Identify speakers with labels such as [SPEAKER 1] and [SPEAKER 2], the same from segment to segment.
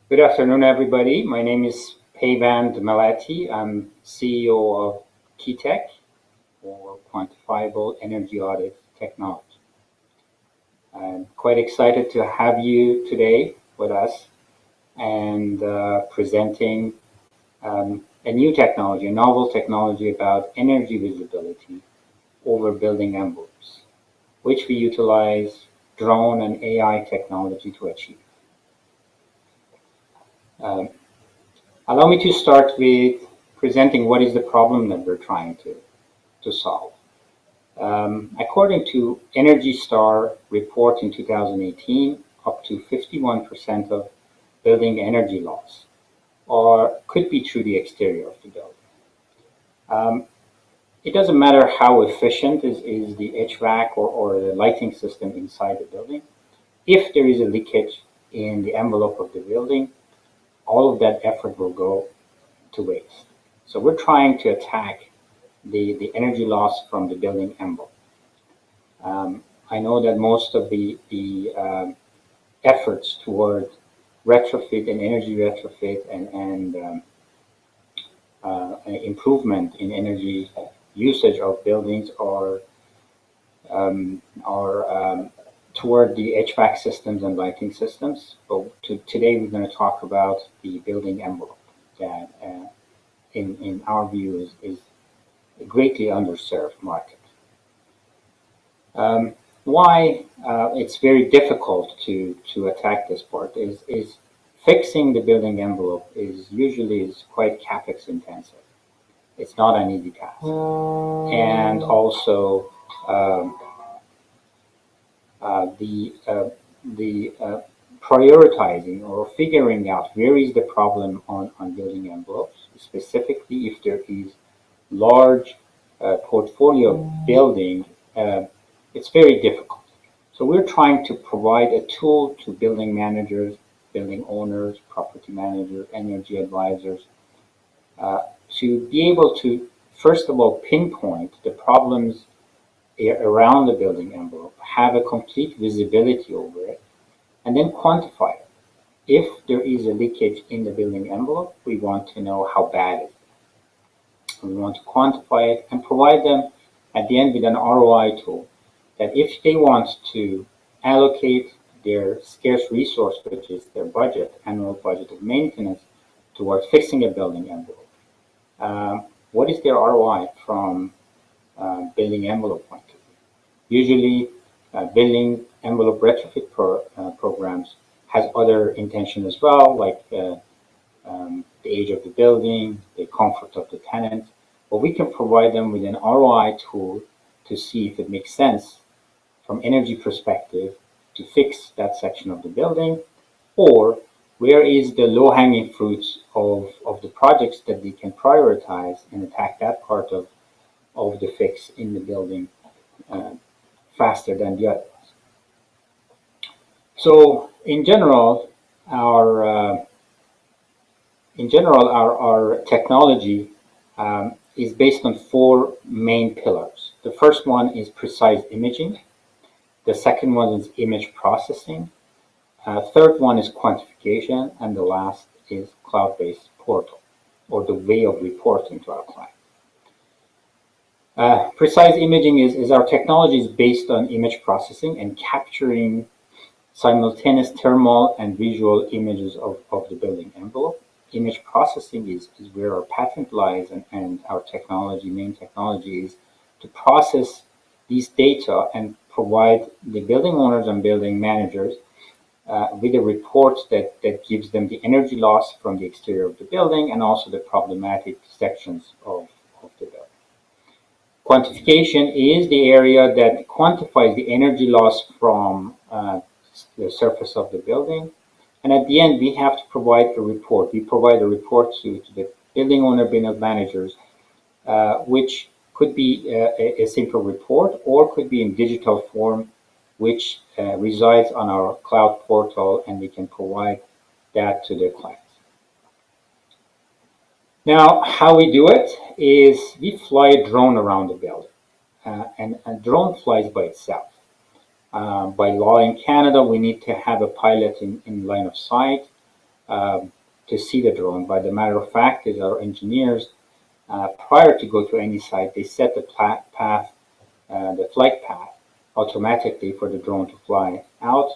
[SPEAKER 1] Good afternoon, everybody. My name is Payvand Melati. I'm CEO of KeyTech, or Quantifiable Energy Audit Technology. I'm quite excited to have you today with us and presenting a new technology, a novel technology about energy visibility over building envelopes, which we utilize drone and AI technology to achieve. Um, Allow me to start with presenting what is the problem that we're trying to solve. According to Energy Star report in 2018, up to 51% of building energy loss could be through the exterior of the building. It doesn't matter how efficient is the HVAC or the lighting system inside the building. If there is a leakage in the envelope of the building, all of that effort will go to waste. So we're trying to attack the energy loss from the building envelope. I know that most of the efforts toward retrofit and energy retrofit and improvement in energy usage of buildings are toward the HVAC systems and lighting systems. But today we're going to talk about the building envelope that, in our view, is a greatly underserved market. Why it's very difficult to attack this part is fixing the building envelope is usually quite capex intensive. It's not an easy task, and also um, the prioritizing or figuring out where is the problem on building envelopes, specifically if there is large portfolio building, it's very difficult. So we're trying to provide a tool to building managers, building owners, property managers, energy advisors, uh, to be able to, first of all, pinpoint the problems around the building envelope, have a complete visibility over it, and then quantify it. If there is a leakage in the building envelope, we want to know how bad it is. We want to quantify it and provide them at the end with an ROI tool that if they want to allocate their scarce resource, which is their budget, annual budget of maintenance, towards fixing a building envelope, what is their ROI from building envelope point of view? Usually, building envelope retrofit programs has other intention as well, like the age of the building, the comfort of the tenant. But we can provide them with an ROI tool to see if it makes sense from energy perspective to fix that section of the building, or where is the low-hanging fruits of the projects that we can prioritize and attack that part of the fix in the building uh, faster than the others. So our uh, our technology is based on four main pillars. The first one is precise imaging. The second one is image processing. Third one is quantification, and the last is cloud-based portal, or the way of reporting to our client. Precise imaging is our technology is based on image processing and capturing simultaneous thermal and visual images of the building envelope. Image processing is where our patent lies, and our technology, main technology, is to process these data and provide the building owners and building managers with a report that gives them the energy loss from the exterior of the building and also the problematic sections of the building. Quantification is the area that quantifies the energy loss from the surface of the building. And at the end, we have to provide a report. We provide a report to the building owner, building managers, which could be a simple report or could be in digital form, which resides on our cloud portal, and we can provide that to the clients. Now, how we do it is we fly a drone around the building, and a drone flies by itself. By law in Canada, we need to have a pilot in line of sight. to see the drone. But the matter of fact is our engineers, prior to go to any site, they set the path, the flight path automatically for the drone to fly out.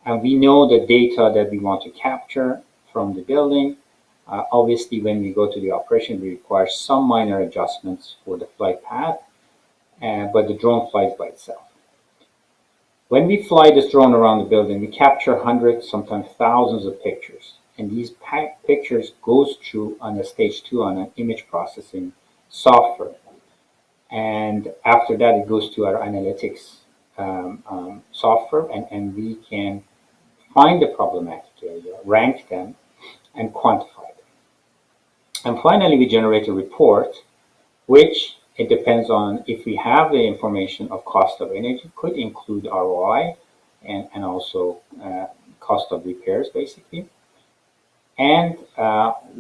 [SPEAKER 1] And we know the data that we want to capture from the building. Obviously, when we go to the operation, we require some minor adjustments for the flight path, but the drone flies by itself. When we fly this drone around the building, we capture hundreds, sometimes thousands of pictures. And these pictures goes through on a stage 2 on an image processing software. And after that, it goes to our analytics software, and we can find the problematic area, rank them, and quantify them. And finally, we generate a report, which it depends on if we have the information of cost of energy, could include ROI and also cost of repairs, basically. And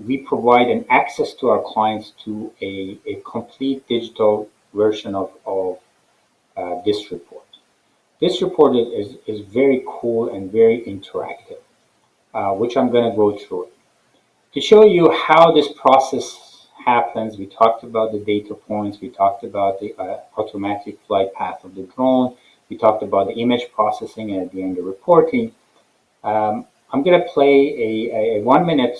[SPEAKER 1] we provide an access to our clients to a complete digital version of this report. This report is very cool and very interactive, which I'm going to go through. To show you how this process happens, we talked about the data points, we talked about the automatic flight path of the drone, we talked about the image processing, and at the end the reporting. I'm going to play a 1-minute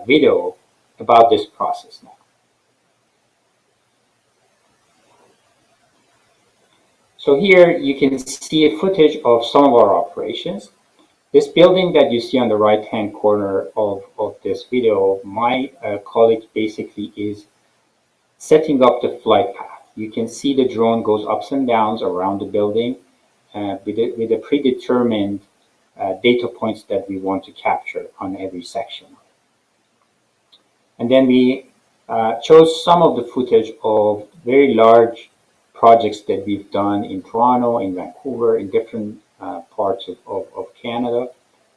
[SPEAKER 1] video about this process now. So here you can see a footage of some of our operations. This building that you see on the right-hand corner of this video, my colleague basically is setting up the flight path. You can see the drone goes ups and downs around the building with the predetermined data points that we want to capture on every section. And then we chose some of the footage of very large projects that we've done in Toronto, in Vancouver, in different parts of Canada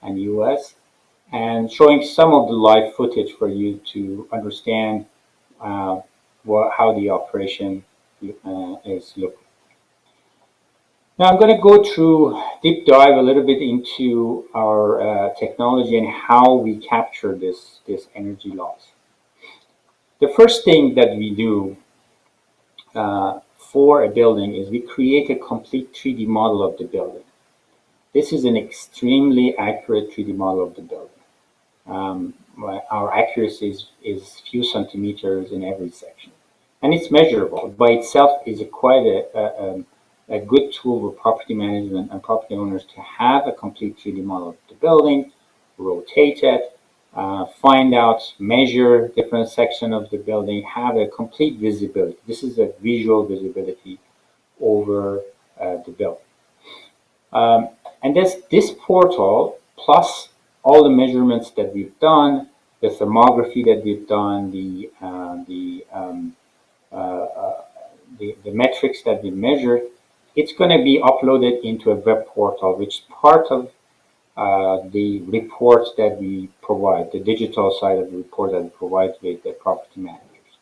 [SPEAKER 1] and US, and showing some of the live footage for you to understand how the operation is looking. Now I'm going to go through, deep dive a little bit into our technology and how we capture this energy loss. The first thing that we do for a building is we create a complete 3D model of the building. This is an extremely accurate 3D model of the building. Our accuracy is few centimeters in every section, and it's measurable. By itself is quite a good tool for property management and property owners to have a complete 3D model of the building, rotate it, find out, measure different sections of the building, have a complete visibility. This is a visual visibility over the building. And this portal, plus all the measurements that we've done, the thermography that we've done, the metrics that we measured, it's going to be uploaded into a web portal, which is part of the reports that we provide, the digital side of the report that we provide with the property managers.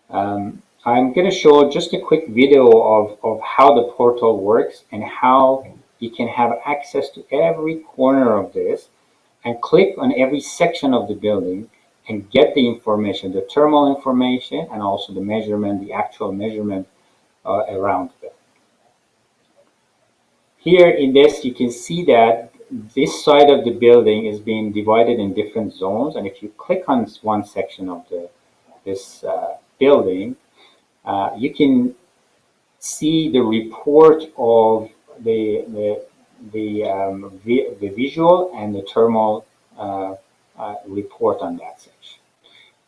[SPEAKER 1] I'm going to show just a quick video of how the portal works and how you can have access to every corner of this and click on every section of the building and get the information, the thermal information, and also the measurement, the actual measurement around the building. Here in this, you can see that this side of the building is being divided in different zones, and if you click on one section of this building, you can see the report of the visual and the thermal report on that section.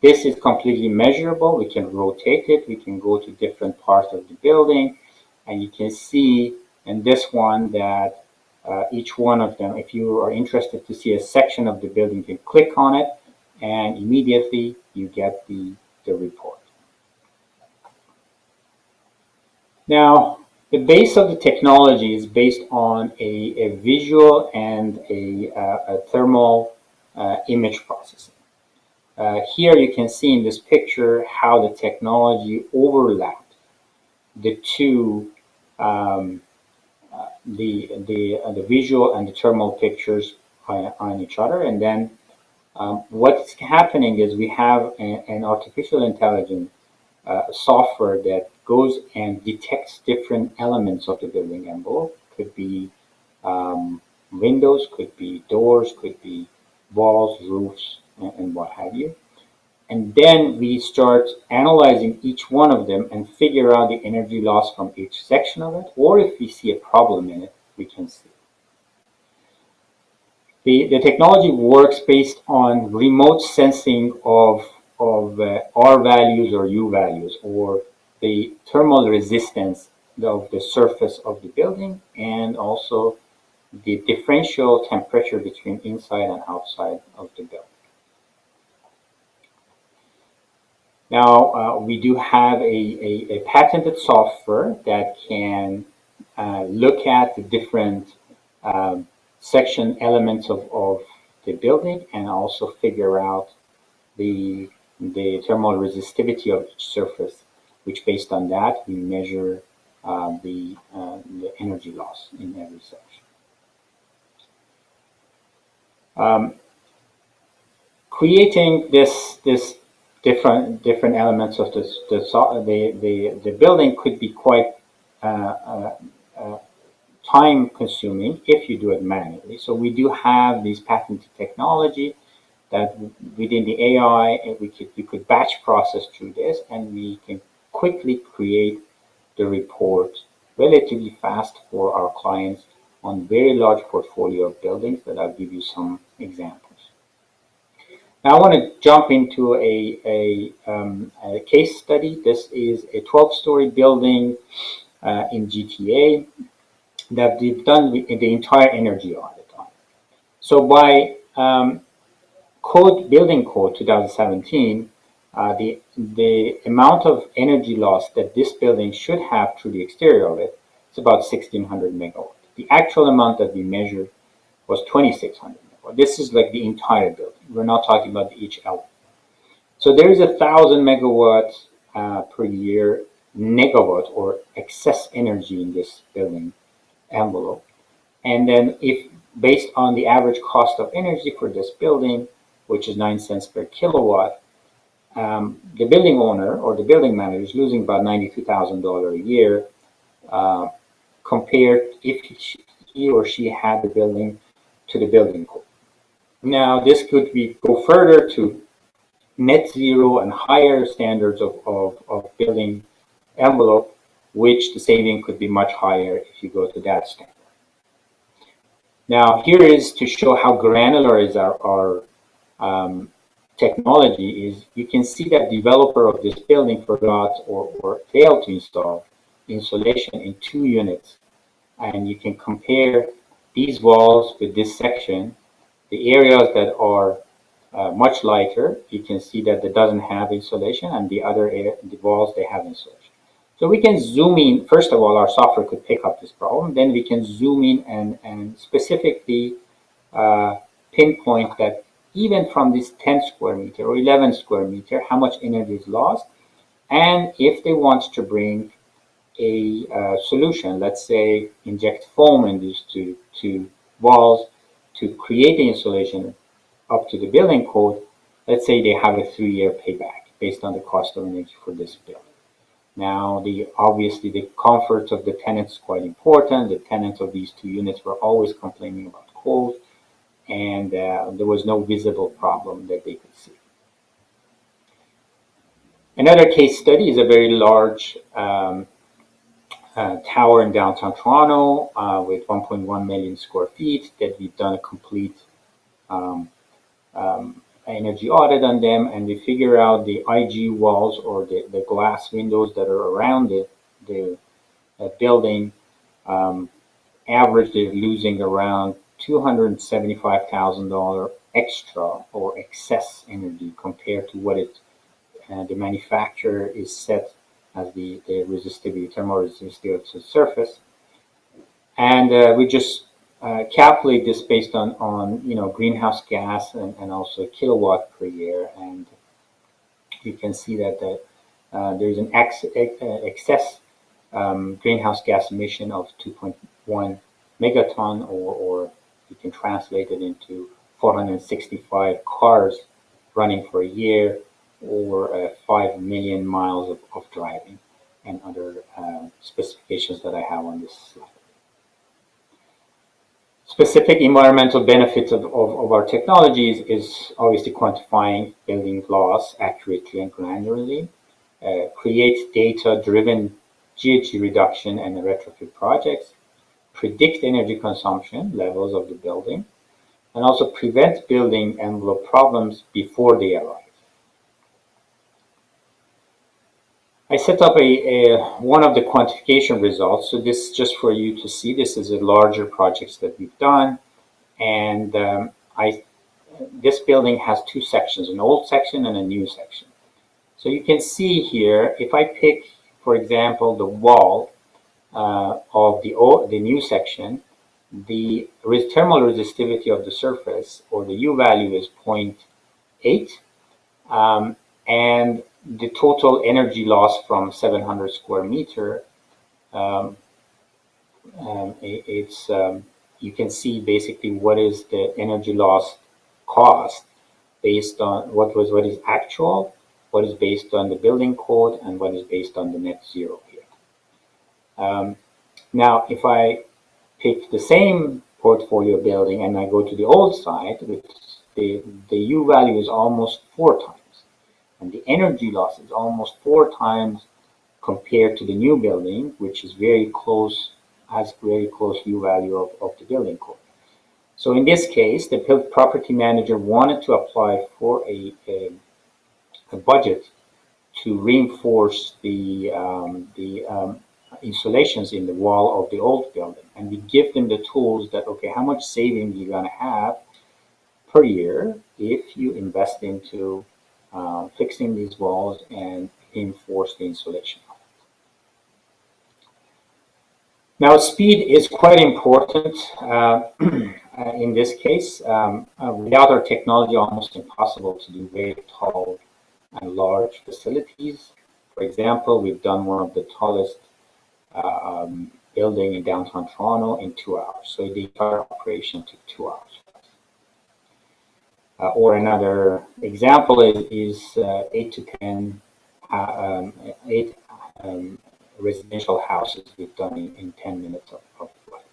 [SPEAKER 1] This is completely measurable. We can rotate it. We can go to different parts of the building, and you can see in this one that each one of them, if you are interested to see a section of the building, you can click on it, and immediately you get the report. Now, the base of the technology is based on a visual and a thermal image processing. Here you can see in this picture how the technology overlapped the two, the visual and the thermal pictures on each other, and then What's happening is we have an artificial intelligence software that goes and detects different elements of the building envelope. Could be windows, could be doors, could be walls, roofs, and what have you. And then we start analyzing each one of them and figure out the energy loss from each section of it, or if we see a problem in it, we can see. The technology works based on remote sensing of R values or U values, or the thermal resistance of the surface of the building, and also the differential temperature between inside and outside of the building. Now, we do have a patented software that can look at the different section elements of the building and also figure out the thermal resistivity of each surface, which based on that we measure the energy loss in every section. Creating this different elements of the building could be quite time consuming if you do it manually. So we do have these patented technology that within the AI we could batch process through this, and we can quickly create the report relatively fast for our clients on very large portfolio of buildings that I'll give you some examples. Now I want to jump into a case study. This is a 12-story building in GTA that they've done the entire energy audit on. So by building code 2017, the amount of energy loss that this building should have through the exterior of it is about 1,600 megawatts. The actual amount that we measured was 2,600 megawatts. This is like the entire building. We're not talking about each element. So there is 1,000 megawatts per year negawatt or excess energy in this building envelope. And then if based on the average cost of energy for this building, which is 9 cents per kilowatt, the building owner or the building manager is losing about $92,000 a year compared if he or she had the building to the building code. Now, this could go further to net zero and higher standards of building envelope, which the saving could be much higher if you go to that standard. Now, here is to show how granular is our technology. Is you can see that developer of this building forgot or failed to install insulation in 2 units. And you can compare these walls with this section. The areas that are much lighter, you can see that it doesn't have insulation, and the walls, they have insulation. So we can zoom in. First of all, our software could pick up this problem. Then we can zoom in and specifically pinpoint that even from this 10 square meter or 11 square meter, how much energy is lost. And if they want to bring a solution, let's say inject foam in these two walls to create the insulation up to the building code, let's say they have a 3-year payback based on the cost of energy for this building. Now, obviously the comfort of the tenants is quite important. The tenants of these 2 units were always complaining about cold, and there was no visible problem that they could see. Another case study is a very large tower in downtown Toronto with 1.1 million square feet that we've done a complete energy audit on them, and we figure out the IG walls or the glass windows that are around the building. Average, they're losing around $275,000 extra or excess energy compared to what the manufacturer is set as the resistivity, thermal resistivity to the surface. And we just calculate this based on greenhouse gas and also kilowatt per year, and you can see that there's an excess greenhouse gas emission of 2.1 megaton, or you can translate it into 465 cars running for a year, or 5 million miles of driving, and other specifications that I have on this slide. Specific environmental benefits of our technologies is obviously quantifying building loss accurately and granularly, create data-driven GHG reduction and retrofit projects, predict energy consumption levels of the building, and also prevent building envelope problems before they arise. I set up one of the quantification results. So this is just for you to see. This is a larger projects that we've done. And this building has two sections, an old section and a new section. So you can see here, if I pick, for example, the wall of the new section, the thermal resistivity of the surface, or the U value, is 0.8. And the total energy loss from 700 square meter, you can see basically what is the energy loss cost based on what is actual, what is based on the building code, and what is based on the net zero here. Now, if I pick the same portfolio building and I go to the old side, the U value is almost 4 times. And the energy loss is almost 4 times compared to the new building, which is very close, has very close U value of the building code. So in this case, the property manager wanted to apply for a budget to reinforce the insulations in the wall of the old building. And we give them the tools that, okay, how much savings you're going to have per year if you invest into fixing these walls and reinforce the insulation. Now, speed is quite important in this case. Without our technology, almost impossible to do very tall and large facilities. For example, we've done one of the tallest building in downtown Toronto in 2 hours. So the entire operation took 2 hours. Or another example is 8 to 10 residential houses we've done in 10 minutes of flight.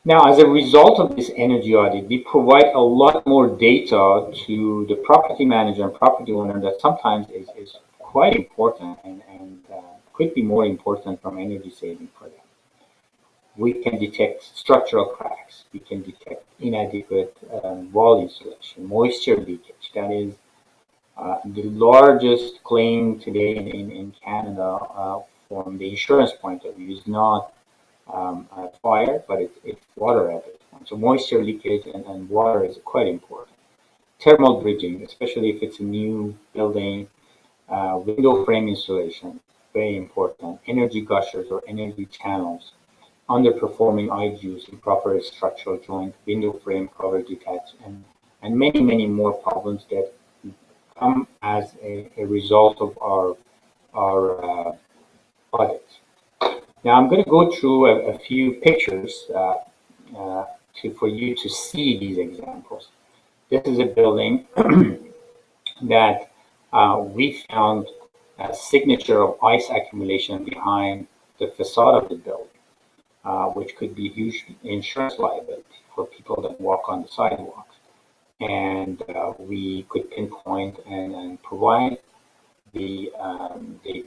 [SPEAKER 1] Now, as a result of this energy audit, we provide a lot more data to the property manager and property owner that sometimes is quite important and could be more important from energy saving for them. We can detect structural cracks. We can detect inadequate wall insulation, moisture leakage. That is the largest claim today in Canada from the insurance point of view is not fire, but it's water at it. So moisture leakage and water is quite important. Thermal bridging, especially if it's a new building, window frame insulation, very important. Energy gushers or energy channels, underperforming IGUs, improper structural joint, window frame cover detached, and many, many more problems that come as a result of our audit. Now I'm going to go through a few pictures for you to see these examples. This is a building that we found a signature of ice accumulation behind the facade of the building. Which could be huge insurance liability for people that walk on the sidewalks. And we could pinpoint and provide the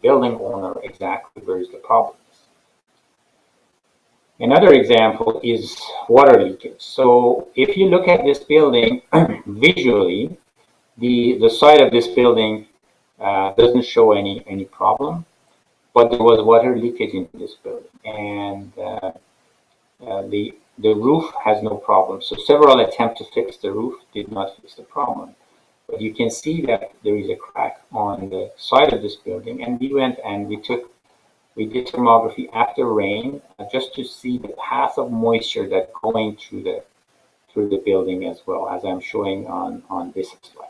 [SPEAKER 1] building owner exactly where is the problem. Another example is water leakage. So if you look at this building visually, the side of this building doesn't show any problem, but there was water leakage into this building, and the roof has no problem. So several attempts to fix the roof did not fix the problem. But you can see that there is a crack on the side of this building, and we went and we did thermography after rain just to see the path of moisture that going through the building as well, as I'm showing on this slide.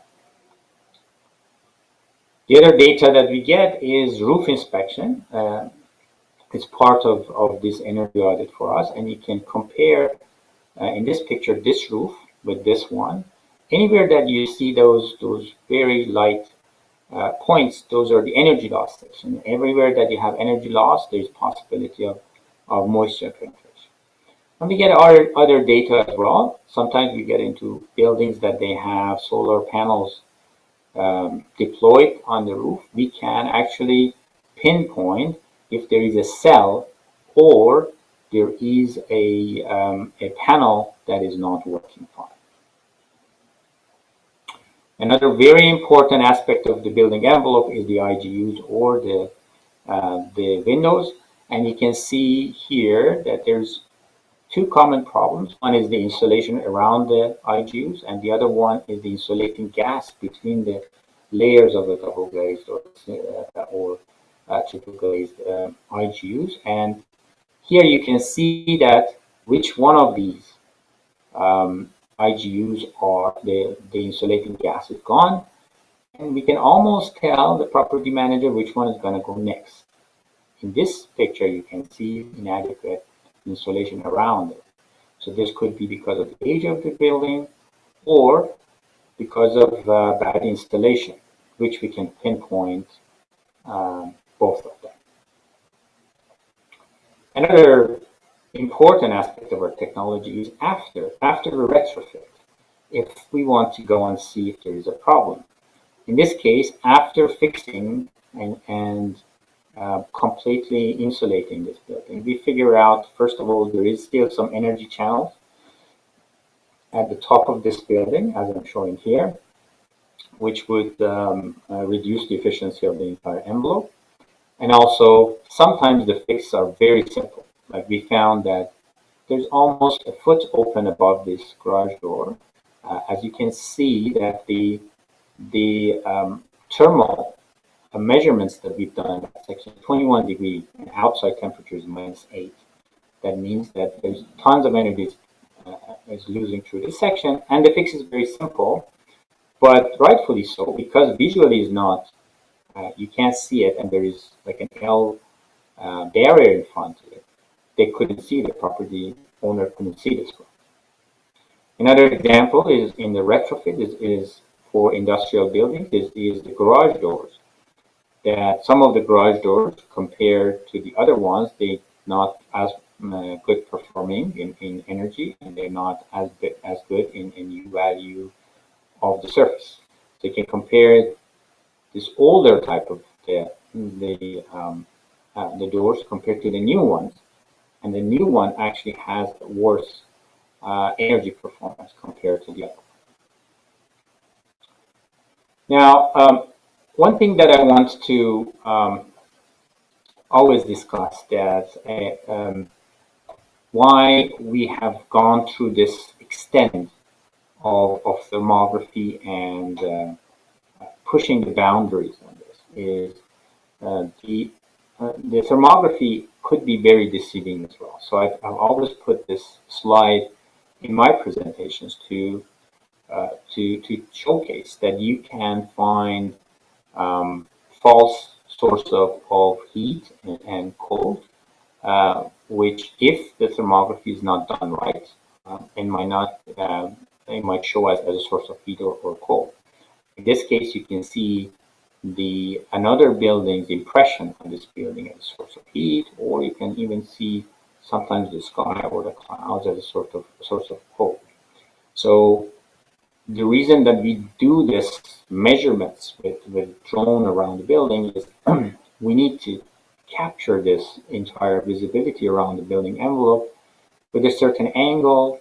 [SPEAKER 1] The other data that we get is roof inspection. It's part of this energy audit for us, and you can compare in this picture, this roof with this one, anywhere that you see those very light points, those are the energy loss section. Everywhere that you have energy loss, there's possibility of moisture penetration. And we get other data as well. Sometimes we get into buildings that they have solar panels deployed on the roof. We can actually pinpoint if there is a cell or there is a panel that is not working fine. Another very important aspect of the building envelope is the IGUs or the windows. And you can see here that there's two common problems. One is the insulation around the IGUs, and the other one is the insulating gas between the layers of the double glazed or triple glazed IGUs. And here you can see that which one of these IGUs are the insulating gas is gone, and we can almost tell the property manager which one is going to go next. In this picture, you can see inadequate insulation around it. So this could be because of the age of the building or because of bad installation, which we can pinpoint both of them. Another important aspect of our technology is after the retrofit, if we want to go and see if there is a problem. In this case, after fixing and completely insulating this building, we figure out, first of all, there is still some energy channels at the top of this building, as I'm showing here, which would reduce the efficiency of the entire envelope. And also, sometimes the fixes are very simple. Like we found that there's almost a foot open above this garage door. As you can see that the thermal measurements that we've done at section 21 degrees and outside temperature is -8. That means that there's tons of energy is losing through this section, and the fix is very simple, but rightfully so, because visually is not, you can't see it, and there is like an L barrier in front of it. They couldn't see, the property owner couldn't see this one. Another example is in the retrofit is for industrial buildings is the garage doors. That some of the garage doors compared to the other ones, they're not as good performing in energy, and they're not as good in U value of the surface. So you can compare this older type of the doors compared to the new ones, and the new one actually has worse energy performance compared to the other. Now, one thing that I want to always discuss that why we have gone through this extent of thermography and pushing the boundaries on this is the thermography could be very deceiving as well. So I've always put this slide in my presentations to showcase that you can find false source of heat and cold, which if the thermography is not done right, it might show as a source of heat or cold. In this case, you can see another building's impression on this building as a source of heat, or you can even see sometimes the sky or the clouds as a source of cold. So the reason that we do this measurements with drone around the building is we need to capture this entire visibility around the building envelope with a certain angle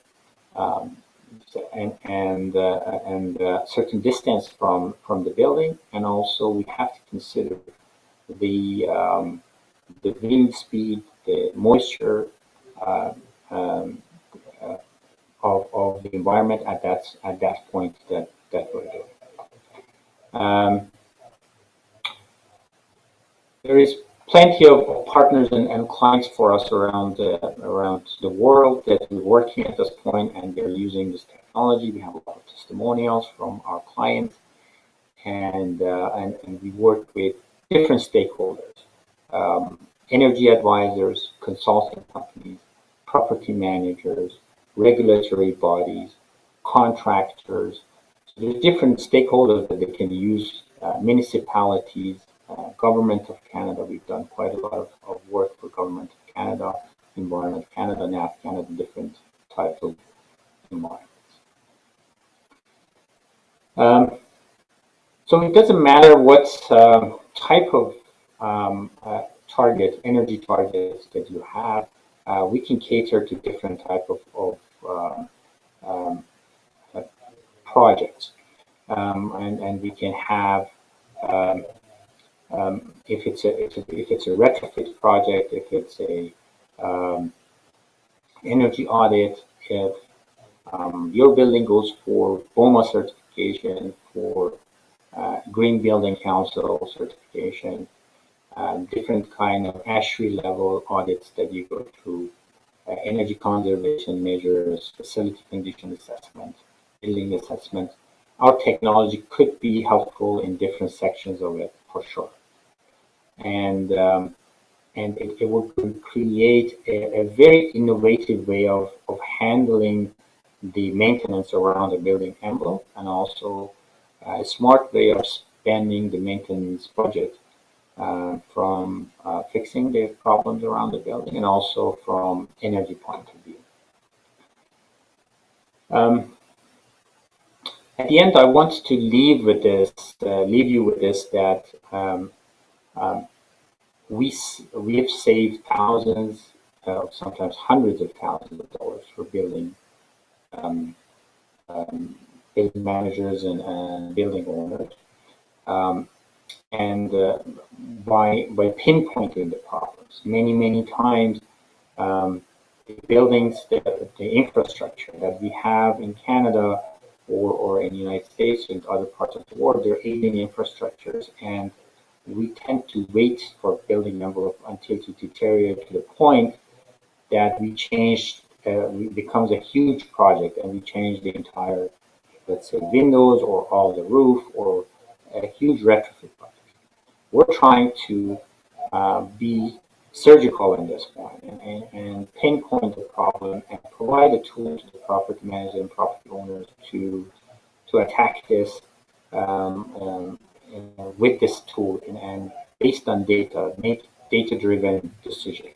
[SPEAKER 1] and certain distance from the building, and also we have to consider the wind speed, the moisture of the environment at that point that we're doing. There is plenty of partners and clients for us around the world that we're working at this point, and they're using this technology. We have a lot of testimonials from our clients, and we work with different stakeholders, energy advisors, consulting companies, property managers, regulatory bodies, contractors. So there's different stakeholders that they can use, municipalities, Government of Canada. We've done quite a lot of work for Government of Canada, Environment Canada, NAF Canada, different types of environments. So it doesn't matter what type of energy targets that you have. We can cater to different type of um, uh, projects, and we can have if it's a retrofit project, if it's a um, energy audit, if your building goes for BOMA certification, for Green Building Council certification, different kind of ASHRAE level audits that you go through, energy conservation measures, facility condition assessment, building assessment. Our technology could be helpful in different sections of it for sure, and it will create a very innovative way of handling the maintenance around the building envelope, and also a smart way of spending the maintenance budget, from fixing the problems around the building and also from energy point of view. Um, at the end, I want to leave you with this, that um, we have saved thousands, sometimes hundreds of thousands of dollars for um, um, building managers and building owners. Um, and by pinpointing the problems, many times, the buildings, the infrastructure that we have in Canada or in the United States and other parts of the world, they're aging infrastructures, and we tend to wait for building envelope until it deteriorates to the point that we change, it becomes a huge project, and we change the entire, let's say, windows or all the roof, or a huge retrofit project. We're trying to be surgical in this point, and pinpoint the problem and provide a tool to the property managers and property owners to attack this, with this tool, and based on data, make data-driven decisions.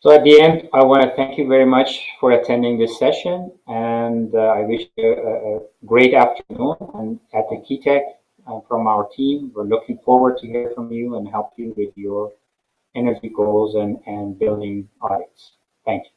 [SPEAKER 1] So at the end, I want to thank you very much for attending this session, and I wish you a great afternoon. And at the KeyTech, from our team, we're looking forward to hear from you and help you with your energy goals and building audits. Thank you.